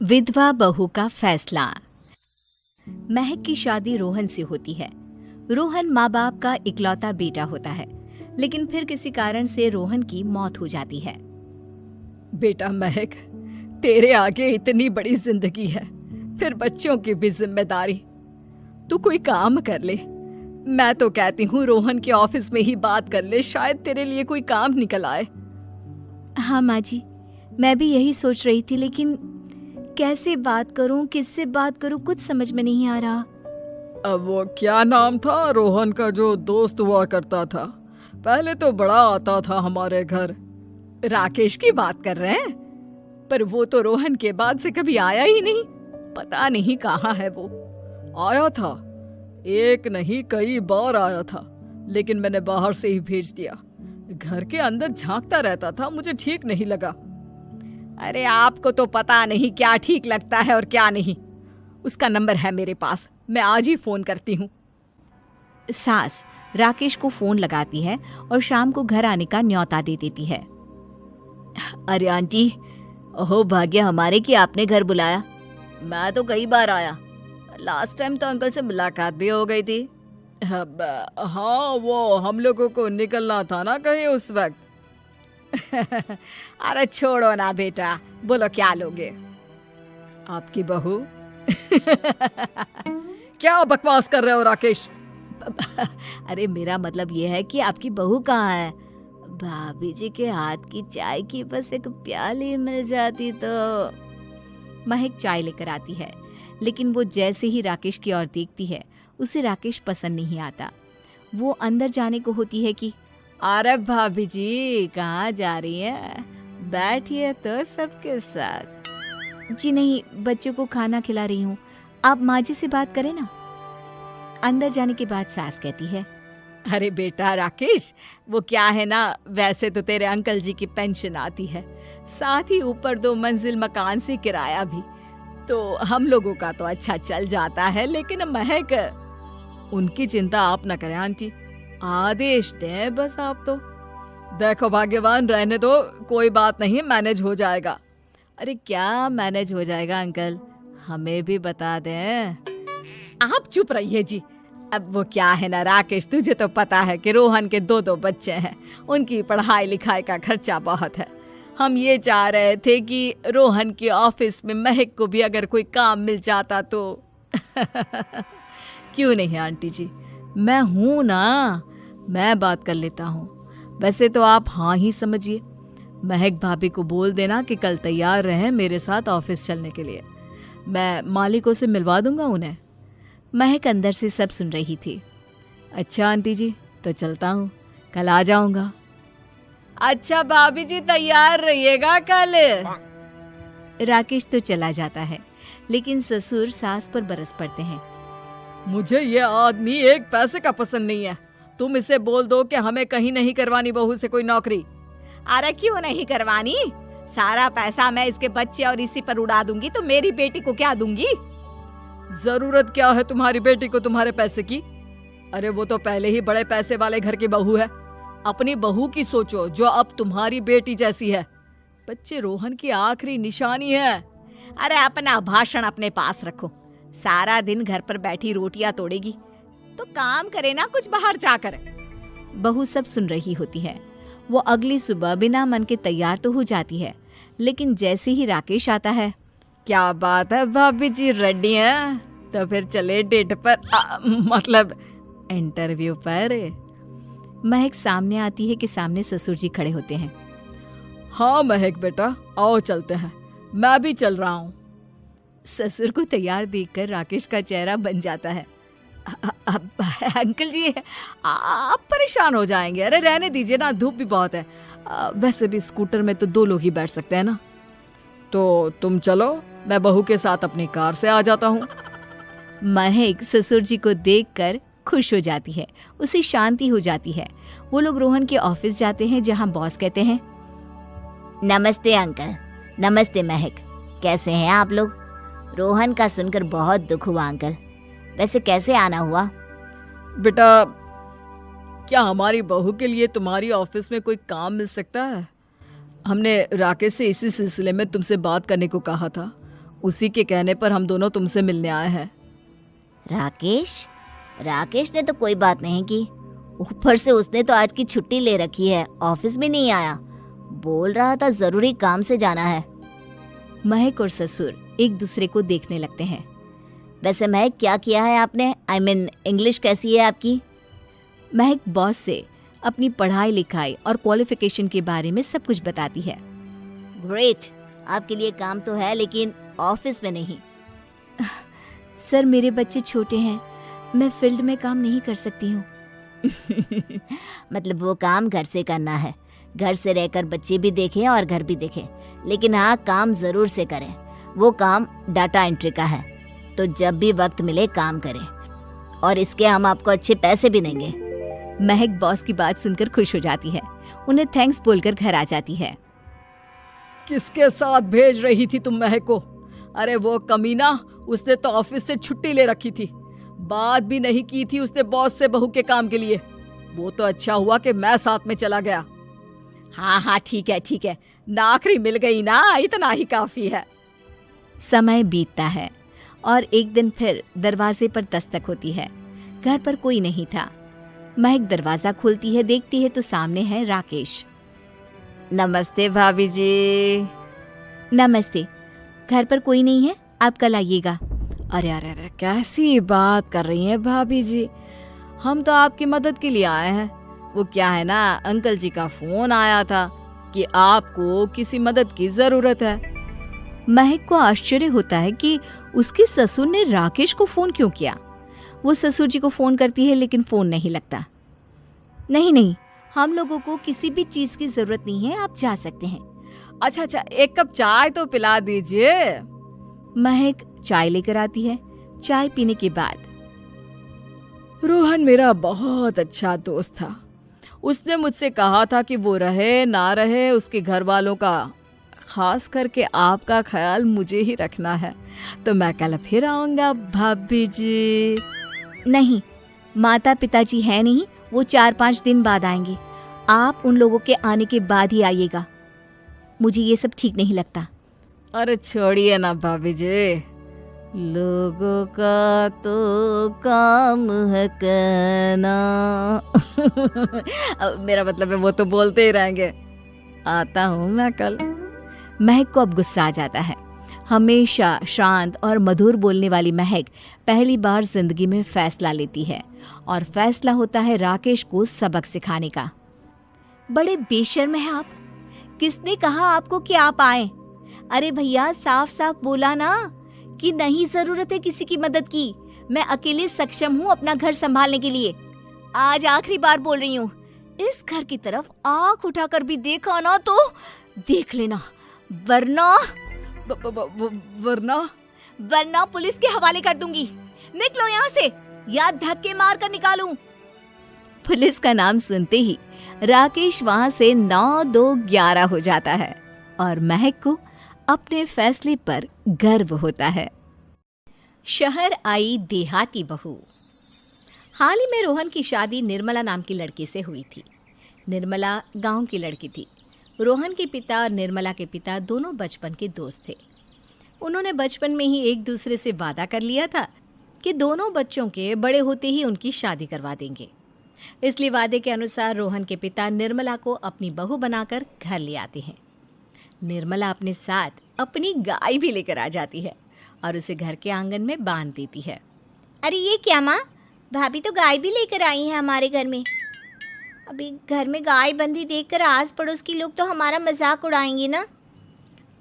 विधवा बहू का फैसला। महक की शादी रोहन से होती है। रोहन माँ बाप का इकलौता बेटा होता है, लेकिन फिर किसी कारण से रोहन की मौत हो जाती है। बेटा महक, तेरे आगे इतनी बड़ी जिंदगी है, फिर बच्चों की भी जिम्मेदारी। तू कोई काम कर ले। मैं तो कहती हूँ रोहन के ऑफिस में ही बात कर ले, शायद तेरे लिए कोई काम निकल आए। हाँ माँ जी, मैं भी यही सोच रही थी, लेकिन कैसे बात करूं, किससे बात करूं, कुछ समझ में नहीं आ रहा। अब वो क्या नाम था रोहन का जो दोस्त हुआ करता था, पहले तो बड़ा आता था हमारे घर। राकेश की बात कर रहे हैं? पर वो तो रोहन के बाद से कभी आया ही नहीं, पता नहीं कहाँ है वो। आया था, एक नहीं कई बार आया था, लेकिन मैंने बाहर से ही भेज दिया। घर के अंदर झांकता रहता था, मुझे ठीक नहीं लगा। अरे आपको तो पता नहीं क्या ठीक लगता है और क्या नहीं। उसका नंबर है मेरे पास, मैं आज ही फोन करती हूँ। सास राकेश को फोन लगाती है और शाम को घर आने का न्योता दे देती है। अरे आंटी, ओहो भाग्य हमारे कि आपने घर बुलाया। मैं तो कई बार आया, लास्ट टाइम तो अंकल से मुलाकात भी हो गई थी। हाँ, वो हम लोगों को निकलना था ना कहीं उस वक्त। अरे छोड़ो ना बेटा, बोलो क्या लोगे? आपकी बहू। क्या बकवास कर रहे हो राकेश? अरे मेरा मतलब ये है कि आपकी बहू कहाँ है? भाभी जी के हाथ की चाय की बस एक प्याली मिल जाती तो। महक चाय लेकर आती है, लेकिन वो जैसे ही राकेश की ओर देखती है, उसे राकेश पसंद नहीं आता। वो अंदर जाने को होती है कि अरे भाभी जी कहाँ जा रही हैं? बैठिए तो सबके साथ। जी नहीं, बच्चों को खाना खिला रही हूँ, आप माँ जी से बात करें ना। अंदर जाने के बाद सास कहती है, अरे बेटा राकेश, वो क्या है ना, वैसे तो तेरे अंकल जी की पेंशन आती है, साथ ही ऊपर 2 मंजिल मकान से किराया भी, तो हम लोगों का तो अच्छा चल जाता है। लेकिन महक, उनकी चिंता आप न करें आंटी, आदेश दें बस आप तो। देखो भाग्यवान, रहने दो, कोई बात नहीं, मैनेज हो जाएगा। अरे क्या मैनेज हो जाएगा अंकल, हमें भी बता दें। आप चुप रहिए जी। अब वो क्या है ना राकेश, तुझे तो पता है कि रोहन के 2 बच्चे हैं, उनकी पढ़ाई लिखाई का खर्चा बहुत है। हम ये चाह रहे थे कि रोहन के ऑफिस में महक को भी अगर कोई काम मिल जाता तो। क्यों नहीं आंटी जी, मैं हूं ना, मैं बात कर लेता हूँ। वैसे तो आप हाँ ही समझिए। महक भाभी को बोल देना कि कल तैयार रहें मेरे साथ ऑफिस चलने के लिए, मैं मालिकों से मिलवा दूंगा उन्हें। महक अंदर से सब सुन रही थी। अच्छा आंटी जी, तो चलता हूँ, कल आ जाऊंगा। अच्छा भाभी जी, तैयार रहिएगा कल। राकेश तो चला जाता है, लेकिन ससुर सास पर बरस पड़ते हैं। मुझे ये आदमी एक पैसे का पसंद नहीं है। तुम इसे बोल दो कि हमें कहीं नहीं करवानी बहू से कोई नौकरी। अरे क्यों नहीं करवानी? सारा पैसा मैं इसके बच्चे और इसी पर उड़ा दूंगी, तो मेरी बेटी को क्या दूंगी? जरूरत क्या है तुम्हारी बेटी को तुम्हारे पैसे की? अरे वो तो पहले ही बड़े पैसे वाले घर की बहू है। अपनी बहू की सोचो जो अब तुम्हारी बेटी जैसी है। बच्चे रोहन की आखिरी निशानी है। अरे अपना भाषण अपने पास रखो, सारा दिन घर पर बैठी रोटियां तोड़ेगी, तो काम करे ना कुछ बाहर जाकर। बहू सब सुन रही होती है। वो अगली सुबह बिना मन के तैयार तो हो जाती है, लेकिन जैसे ही राकेश आता है, क्या बात है भाभी जी, रेडी हैं? तो फिर चले डेट पर, मतलब इंटरव्यू पर। महक सामने आती है कि सामने ससुर जी खड़े होते हैं। हाँ महक बेटा, आओ चलते हैं, मैं भी चल रहा हूँ। ससुर को तैयार देखकर राकेश का चेहरा बन जाता है। अंकल जी, आप परेशान हो जाएंगे। अरे रहने दीजिए ना, धूप भी बहुत है। वैसे भी स्कूटर में तो 2 लोग ही बैठ सकते हैं ना। तो तुम चलो, मैं बहू के साथ अपनी कार से आ जाता हूँ। महक ससुर जी को देखकर खुश हो जाती है, उसे शांति हो जाती है। वो लोग रोहन के ऑफिस जाते हैं, जहाँ बॉस कहते हैं, नमस्ते अंकल। नमस्ते महक, कैसे हैं आप लोग? रोहन का सुनकर बहुत दुख हुआ अंकल, वैसे कैसे आना हुआ? बेटा, क्या हमारी बहू के लिए तुम्हारी ऑफिस में कोई काम मिल सकता है? हमने राकेश से इसी सिलसिले में तुमसे बात करने को कहा था। उसी के कहने पर हम दोनों तुमसे मिलने आए हैं। राकेश ने तो कोई बात नहीं की। ऊपर से उसने तो आज की छुट्टी ले रखी है, ऑफिस भी नहीं आया। बोल रहा था जरूरी काम से जाना है। महक और ससुर एक दूसरे को देखने लगते हैं। वैसे महक, क्या किया है आपने? आई मीन इंग्लिश कैसी है आपकी? महक बॉस से अपनी पढ़ाई लिखाई और क्वालिफिकेशन के बारे में सब कुछ बताती है। ग्रेट, आपके लिए काम तो है लेकिन ऑफिस में नहीं। सर, मेरे बच्चे छोटे हैं, मैं फील्ड में काम नहीं कर सकती हूँ। मतलब वो काम घर से करना है, घर से रहकर बच्चे भी देखें और घर भी देखें, लेकिन हाँ, काम जरूर से करें। वो काम डाटा एंट्री का है, तो जब भी वक्त मिले काम करें, और इसके हम आपको अच्छे पैसे भी देंगे। महक बॉस की बात सुनकर खुश हो जाती है, उन्हें थैंक्स बोलकर घर आ जाती है। किसके साथ भेज रही थी तुम महक को? अरे वो कमीना, उसने तो ऑफिस से छुट्टी ले रखी थी, बात भी नहीं की थी उसने बॉस से बहू के काम के लिए। वो तो अच्छा हुआ कि मैं साथ में चला गया। हाँ, ठीक है, नौकरी मिल गई ना, इतना ही काफी है। समय बीतता है और एक दिन फिर दरवाजे पर दस्तक होती है। घर पर कोई नहीं था। महक दरवाजा खोलती है, देखती है तो सामने है राकेश। नमस्ते भाभी जी। नमस्ते, घर पर कोई नहीं है, आप कल आइएगा। अरे, कैसी बात कर रही हैं भाभी जी, हम तो आपकी मदद के लिए आए हैं। वो क्या है ना, अंकल जी का फोन आया था कि आपको किसी मदद की जरूरत है। महक को आश्चर्य होता है कि उसके ससुर ने राकेश को फोन क्यों किया। वो ससुर जी को फोन करती है लेकिन फोन नहीं लगता। नहीं, हम लोगों को किसी भी चीज की जरूरत नहीं है, आप जा सकते हैं। अच्छा, एक कप चाय तो पिला दीजिए। महक चाय लेकर आती है। चाय पीने के बाद, रोहन मेरा बहुत अच्छा दोस्त था। उसने मुझसे कहा था कि वो रहे ना रहे, उसके घर वालों का, खास करके आपका ख्याल मुझे ही रखना है। तो मैं कल फिर आऊंगा भाभी जी। नहीं, माता पिताजी है नहीं, वो 4-5 दिन बाद आएंगे। आप उन लोगों के आने के बाद ही आइएगा। मुझे ये सब ठीक नहीं लगता। अरे छोड़िए ना भाभी जी, लोगों का तो काम है कहना। मेरा मतलब है वो तो बोलते ही रहेंगे। आता हूँ मैं कल। महक को अब गुस्सा आ जाता है। हमेशा शांत और मधुर बोलने वाली महक पहली बार जिंदगी में फैसला लेती है, और फैसला होता है राकेश को सबक सिखाने का। बड़े बेशर्म हैं आप। किसने कहा आपको कि आप आए? अरे भैया, साफ साफ बोला ना कि नहीं जरूरत है किसी की मदद की। मैं अकेले सक्षम हूँ अपना घर संभालने के लिए। आज आखिरी बार बोल रही हूँ, इस घर की तरफ आंख उठाकर भी देखा ना तो देख लेना, वरना वरना पुलिस के हवाले कर दूंगी। निकलो यहाँ से, या धक्के मार कर निकालूं। पुलिस का नाम सुनते ही राकेश वहां से 9-2-11 हो जाता है, और महक को अपने फैसले पर गर्व होता है। शहर आई देहाती बहू। हाल ही में रोहन की शादी निर्मला नाम की लड़की से हुई थी। निर्मला गांव की लड़की थी। रोहन के पिता और निर्मला के पिता दोनों बचपन के दोस्त थे। उन्होंने बचपन में ही एक दूसरे से वादा कर लिया था कि दोनों बच्चों के बड़े होते ही उनकी शादी करवा देंगे। इसलिए वादे के अनुसार रोहन के पिता निर्मला को अपनी बहू बनाकर घर ले आते हैं। निर्मला अपने साथ अपनी गाय भी लेकर आ जाती है और उसे घर के आंगन में बांध देती है। अरे ये क्या माँ, भाभी तो गाय भी लेकर आई है हमारे घर में। अभी घर में गाय बंधी देखकर आस पड़ोस के लोग तो हमारा मजाक उड़ाएंगे ना।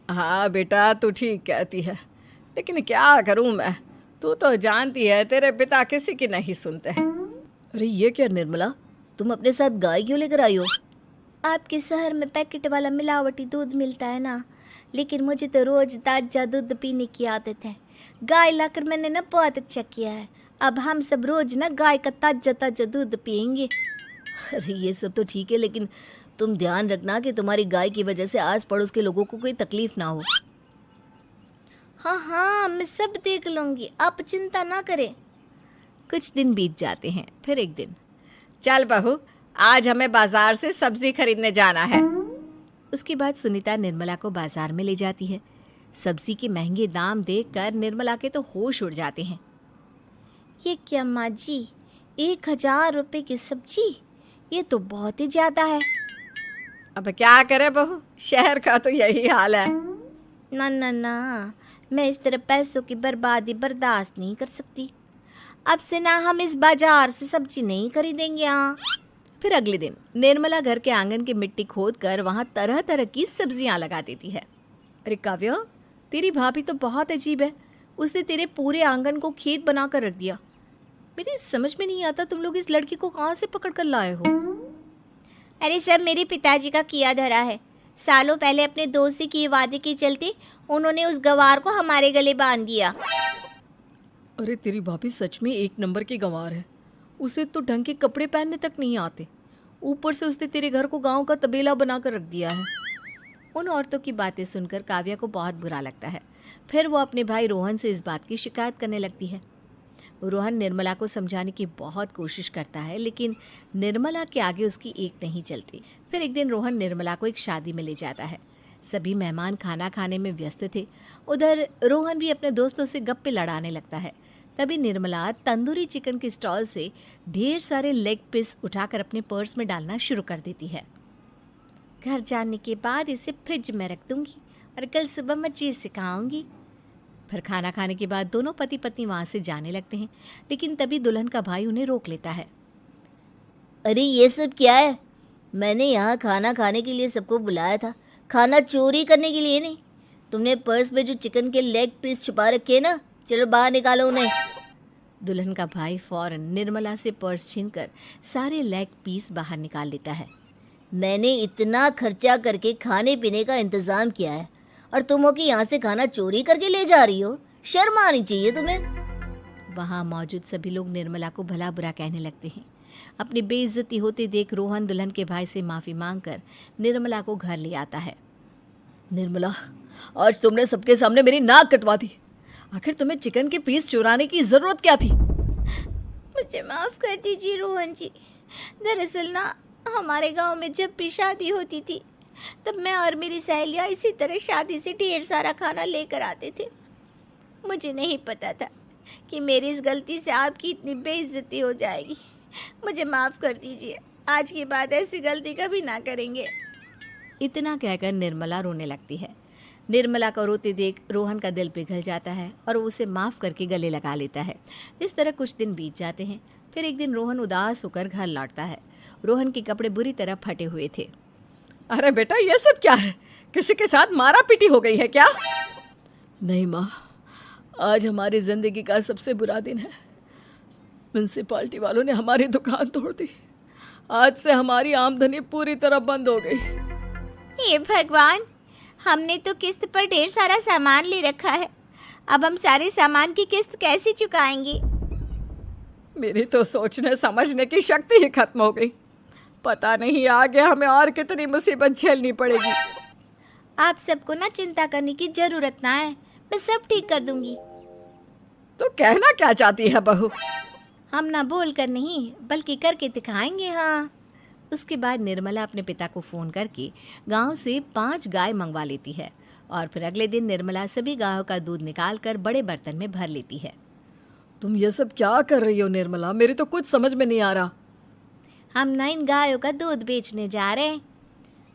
हाँ बेटा, तू ठीक कहती है, लेकिन क्या करूं मैं, तू तो जानती है तेरे पिता किसी की नहीं सुनते। अरे ये क्या निर्मला, तुम अपने साथ गाय क्यों लेकर आई हो? आपके शहर में पैकेट वाला मिलावटी दूध मिलता है ना, लेकिन मुझे तो रोज ताजा दूध पीने की आदत है। गाय लाकर मैंने ना बहुत अच्छा किया है। अब हम सब रोज ना गाय का ताजा ताजा दूध पियेंगे। अरे ये सब तो ठीक है, लेकिन तुम ध्यान रखना कि तुम्हारी गाय की वजह से आस पड़ोस के लोगों को कोई तकलीफ ना हो। हाँ, मैं सब देख लूंगी, आप चिंता ना करें। कुछ दिन बीत जाते हैं। फिर एक दिन, चल बहू, आज हमें बाजार से सब्जी खरीदने जाना है। उसके बाद सुनीता निर्मला को बाजार में ले जाती है। सब्जी के महंगे दाम देखकर निर्मला के तो होश उड़ जाते हैं। ये क्या माँ जी, 1,000 रुपये की सब्जी? ये तो बहुत ही ज़्यादा है। अब क्या करे बहू, शहर का तो यही हाल है। ना ना ना, मैं इस तरह पैसों की बर्बादी बर्दाश्त नहीं कर सकती। अब से ना हम इस बाजार से सब्जी नहीं खरीदेंगे। हाँ। फिर अगले दिन निर्मला घर के आंगन की मिट्टी खोद कर वहाँ तरह तरह की सब्जियाँ लगा देती है। अरे काव्या, तेरी भाभी तो बहुत अजीब है। उसने तेरे पूरे आंगन को खेत बना कर रख दिया। मेरी समझ में नहीं आता तुम लोग इस लड़की को कहाँ से पकड़ कर लाए हो। अरे सब मेरे पिताजी का किया धरा है। सालों पहले अपने दोस्त से किए वादे के चलते उन्होंने उस गवार को हमारे गले बांध दिया। अरे तेरी भाभी सच में एक नंबर की गंवार है। उसे तो ढंग के कपड़े पहनने तक नहीं आते, ऊपर से उसने तेरे घर को गांव का तबेला बनाकर रख दिया है। उन औरतों की बातें सुनकर काव्या को बहुत बुरा लगता है। फिर वो अपने भाई रोहन से इस बात की शिकायत करने लगती है। रोहन निर्मला को समझाने की बहुत कोशिश करता है, लेकिन निर्मला के आगे उसकी एक नहीं चलती। फिर एक दिन रोहन निर्मला को एक शादी में ले जाता है। सभी मेहमान खाना खाने में व्यस्त थे। उधर रोहन भी अपने दोस्तों से गप्पे लड़ाने लगता है। तभी निर्मला तंदूरी चिकन के स्टॉल से ढेर सारे लेग पीस उठाकर अपने पर्स में डालना शुरू कर देती है। घर जाने के बाद इसे फ्रिज में रख दूंगी और कल सुबह मजीद से खाऊंगी। फिर खाना खाने के बाद दोनों पति पत्नी वहाँ से जाने लगते हैं, लेकिन तभी दुल्हन का भाई उन्हें रोक लेता है। अरे ये सब क्या है? मैंने यहाँ खाना खाने के लिए सबको बुलाया था, खाना चोरी करने के लिए नहीं। तुमने पर्स में जो चिकन के लेग पीस छुपा रखे ना, चलो बाहर निकालो उन्हें। दुल्हन का भाई फौरन निर्मला से पर्स छीनकर सारे लेग पीस बाहर निकाल लेता है। मैंने इतना खर्चा करके खाने पीने का इंतजाम किया है और तुम हो कि यहाँ से खाना चोरी करके ले जा रही हो? शर्म आनी चाहिए तुम्हें। वहाँ मौजूद सभी लोग निर्मला को भला बुरा कहने लगते हैं। अपनी बेइज्जती होते देख रोहन दुल्हन के भाई से माफ़ी मांगकर निर्मला को घर ले आता है। निर्मला, आज तुमने सबके सामने मेरी नाक कटवा दी। आखिर तुम्हें चिकन के पीस चुराने की जरूरत क्या थी? मुझे माफ़ कर दीजिए रोहन जी। दरअसल ना, हमारे गांव में जब भी शादी होती थी तब मैं और मेरी सहेलियाँ इसी तरह शादी से ढेर सारा खाना लेकर आते थे। मुझे नहीं पता था कि मेरी इस गलती से आपकी इतनी बेइज्जती हो जाएगी। मुझे माफ़ कर दीजिए। आज के बाद ऐसी गलती कभी ना करेंगे। इतना कहकर निर्मला रोने लगती है। निर्मला को रोते देख रोहन का दिल पिघल जाता है और वो उसे माफ़ करके गले लगा लेता है। इस तरह कुछ दिन बीत जाते हैं। फिर एक दिन रोहन उदास होकर घर लौटता है। रोहन के कपड़े बुरी तरह फटे हुए थे। अरे बेटा, ये सब क्या है? किसी के साथ मारा पीटी हो गई है क्या? नहीं माँ, आज हमारी जिंदगी का सबसे बुरा दिन है। म्यूनसिपालिटी वालों ने हमारी दुकान तोड़ दी। आज से हमारी आमदनी पूरी तरह बंद हो गई। हे भगवान, हमने तो किस्त पर ढेर सारा सामान ले रखा है। अब हम सारे सामान की किस्त कैसे चुकाएंगे? मेरी तो सोचने समझने की शक्ति ही खत्म हो गई। पता नहीं आगे हमें और कितनी मुसीबत झेलनी पड़ेगी। आप सबको ना चिंता करने की जरूरत ना है, मैं सब ठीक कर दूंगी। तो कहना क्या चाहती है बहू? हम ना बोल कर नहीं बल्कि करके दिखाएंगे। हाँ। उसके बाद निर्मला अपने पिता को फ़ोन करके गांव से 5 गाय मंगवा लेती है और फिर अगले दिन निर्मला सभी गायों का दूध निकालकर बड़े बर्तन में भर लेती है। तुम ये सब क्या कर रही हो निर्मला? मेरी तो कुछ समझ में नहीं आ रहा। हम ना इन गायों का दूध बेचने जा रहे हैं।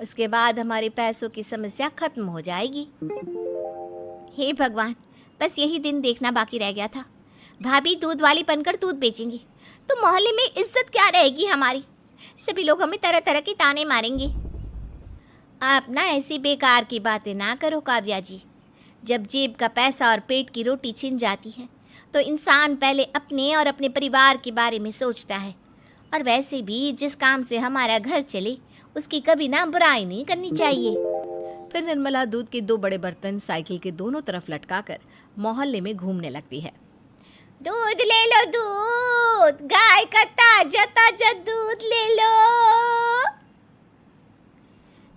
उसके बाद हमारे पैसों की समस्या खत्म हो जाएगी। हे भगवान, बस यही दिन देखना बाकी रह गया था। भाभी दूध वाली बनकर दूध बेचेंगी तो मोहल्ले में इज्जत क्या रहेगी हमारी? सभी लोग हमें तरह तरह के ताने मारेंगे। आप ना ऐसी बेकार की बातें ना करो काव्या जी। जब जेब का पैसा और पेट की रोटी छिन जाती है तो इंसान पहले अपने और अपने परिवार के बारे में सोचता है। और वैसे भी जिस काम से हमारा घर चले उसकी कभी ना बुराई नहीं करनी चाहिए। फिर निर्मला दूध के 2 बड़े बर्तन साइकिल के दोनों तरफ लटकाकर मोहल्ले में घूमने लगती है। दूध ले लो, दूध, गाय का ताजा ताजा दूध ले लो,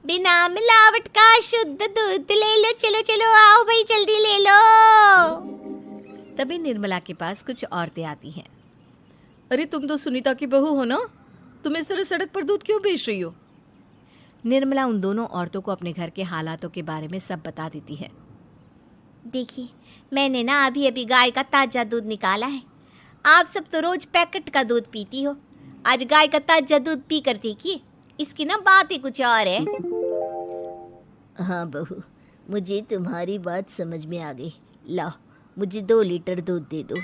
बिना मिलावट का शुद्ध दूध ले लो। चलो चलो आओ भाई, जल्दी ले लो। तभी निर्मला के पास कुछ औरतें आती हैं। अरे तुम तो सुनीता की बहू हो ना? तुम इस तरह सड़क पर दूध क्यों बेच रही हो? निर्मला उन दोनों औरतों को अपने घर के हालातों के बारे में सब बता देती है। देखिए, मैंने ना अभी अभी गाय का ताज़ा दूध निकाला है। आप सब तो रोज पैकेट का दूध पीती हो, आज गाय का ताज़ा दूध पी कर देखिए, इसकी ना बात ही कुछ और है। हाँ बहू, मुझे तुम्हारी बात समझ में आ गई। लाओ, मुझे 2 लीटर दूध दे दो।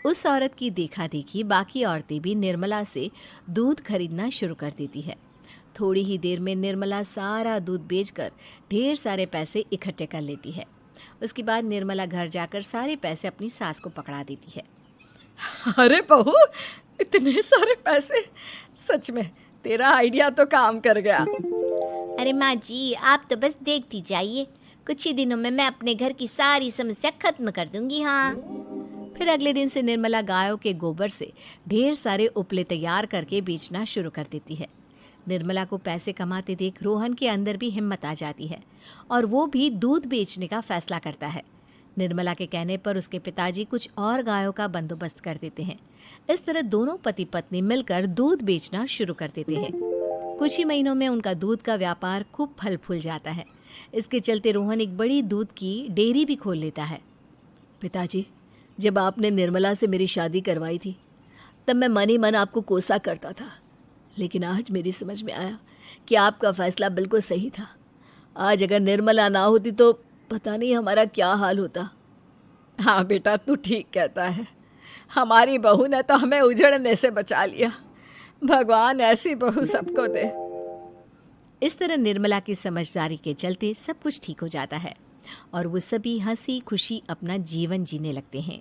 उस औरत की देखा देखी बाकी औरतें भी निर्मला से दूध खरीदना शुरू कर देती है। थोड़ी ही देर में निर्मला सारा दूध बेचकर ढेर सारे पैसे इकट्ठे कर लेती है। उसके बाद निर्मला घर जाकर सारे पैसे अपनी सास को पकड़ा देती है। अरे बहू, इतने सारे पैसे! सच में तेरा आइडिया तो काम कर गया। अरे माँ जी, आप तो बस देखती जाइए, कुछ ही दिनों में मैं अपने घर की सारी समस्या खत्म कर दूंगी। हाँ। फिर अगले दिन से निर्मला गायों के गोबर से ढेर सारे उपले तैयार करके बेचना शुरू कर देती है। निर्मला को पैसे कमाते देख रोहन के अंदर भी हिम्मत आ जाती है और वो भी दूध बेचने का फैसला करता है। निर्मला के कहने पर उसके पिताजी कुछ और गायों का बंदोबस्त कर देते हैं। इस तरह दोनों पति पत्नी मिलकर दूध बेचना शुरू कर देते हैं। कुछ ही महीनों में उनका दूध का व्यापार खूब फल फूल जाता है। इसके चलते रोहन एक बड़ी दूध की डेयरी भी खोल लेता है। पिताजी, जब आपने निर्मला से मेरी शादी करवाई थी तब मैं मन ही मन आपको कोसा करता था, लेकिन आज मेरी समझ में आया कि आपका फैसला बिल्कुल सही था। आज अगर निर्मला ना होती तो पता नहीं हमारा क्या हाल होता। हाँ बेटा, तू ठीक कहता है। हमारी बहू ने तो हमें उजड़ने से बचा लिया। भगवान ऐसी बहू सबको दे। इस तरह निर्मला की समझदारी के चलते सब कुछ ठीक हो जाता है और वो सभी हंसी खुशी अपना जीवन जीने लगते हैं।